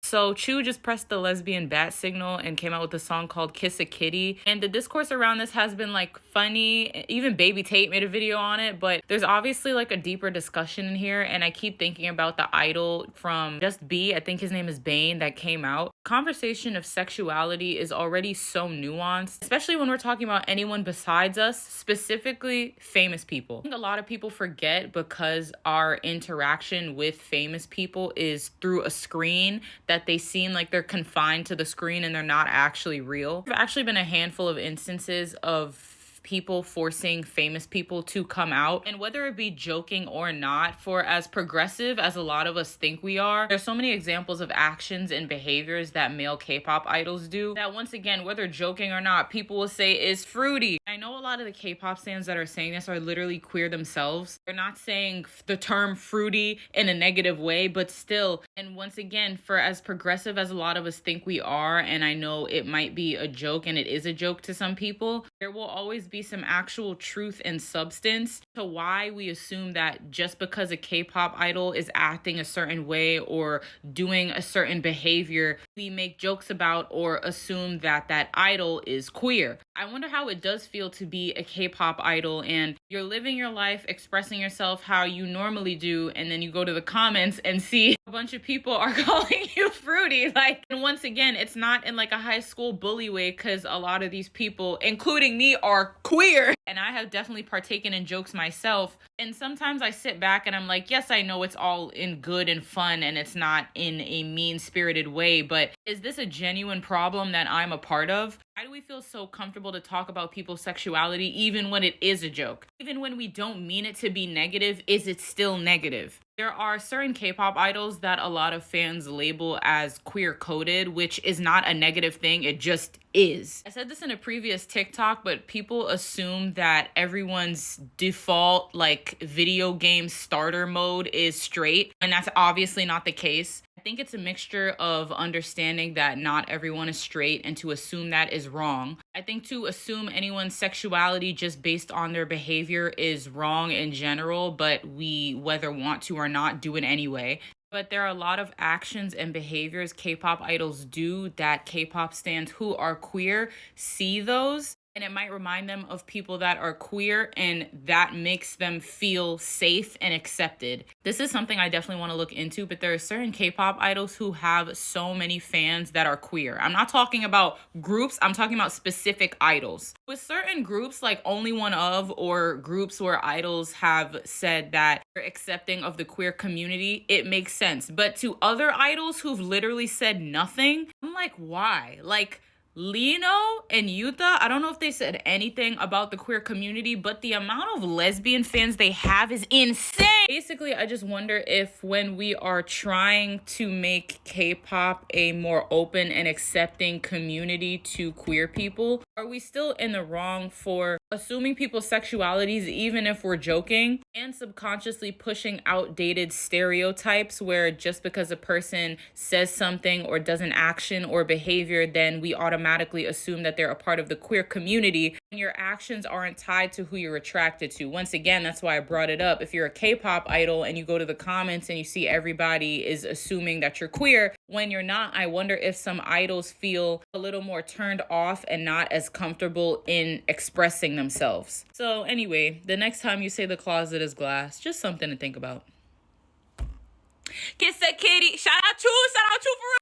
So Chuu just pressed the lesbian bat signal and came out with a song called Kiss a Kitty. And the discourse around this has been like funny. Even Baby Tate made a video on it, but there's obviously like a deeper discussion in here. And I keep thinking about the idol from Just B, I think his name is Bane, that came out. Conversation of sexuality is already so nuanced, especially when we're talking about anyone besides us, specifically famous people. I think a lot of people forget because our interaction with famous people is through a screen that they seem like they're confined to the screen and they're not actually real. There've actually been a handful of instances of people forcing famous people to come out, and whether it be joking or not, for as progressive as a lot of us think we are, there's so many examples of actions and behaviors that male K-pop idols do that, once again, whether joking or not, people will say is fruity. I know a lot of the K-pop stans that are saying this are literally queer themselves. They're not saying the term fruity in a negative way, but still, and once again, for as progressive as a lot of us think we are, and I know it might be a joke and it is a joke to some people, there will always be some actual truth and substance to why we assume that just because a K-pop idol is acting a certain way or doing a certain behavior, we make jokes about or assume that that idol is queer. I wonder how it does feel to be a K-pop idol and you're living your life, expressing yourself how you normally do, and then you go to the comments and see a bunch of people are calling you fruity. Like, and once again, it's not in like a high school bully way, because a lot of these people, including me, are queer. And I have definitely partaken in jokes myself. And sometimes I sit back and I'm like, yes, I know it's all in good and fun and it's not in a mean-spirited way, but is this a genuine problem that I'm a part of? Why do we feel so comfortable to talk about people's sexuality even when it is a joke? Even when we don't mean it to be negative, is it still negative? There are certain K-pop idols that a lot of fans label as queer-coded, which is not a negative thing, it just is. I said this in a previous TikTok, but people assume that everyone's default like video game starter mode is straight, and that's obviously not the case. I think it's a mixture of understanding that not everyone is straight, and to assume that is wrong. I think to assume anyone's sexuality just based on their behavior is wrong in general, but we, whether want to or not, do it anyway. But there are a lot of actions and behaviors K-pop idols do that K-pop stans who are queer see those, and it might remind them of people that are queer, and that makes them feel safe and accepted. This is something I definitely want to look into, but there are certain K-pop idols who have so many fans that are queer. I'm not talking about groups, I'm talking about specific idols. With certain groups like Only One Of, or groups where idols have said that they're accepting of the queer community, it makes sense. But to other idols who've literally said nothing, I'm like, why? Like, Lino and Yuta, I don't know if they said anything about the queer community, but the amount of lesbian fans they have is insane. Basically, I just wonder if when we are trying to make K-pop a more open and accepting community to queer people, are we still in the wrong for assuming people's sexualities even if we're joking, and subconsciously pushing outdated stereotypes where just because a person says something or does an action or behavior, then we automatically assume that they're a part of the queer community when your actions aren't tied to who you're attracted to. Once again, that's why I brought it up. If you're a K-pop idol and you go to the comments and you see everybody is assuming that you're queer when you're not, I wonder if some idols feel a little more turned off and not as comfortable in expressing themselves. So anyway, the next time you say the closet is glass, just something to think about. Kiss that kitty. Shout out chuu for real.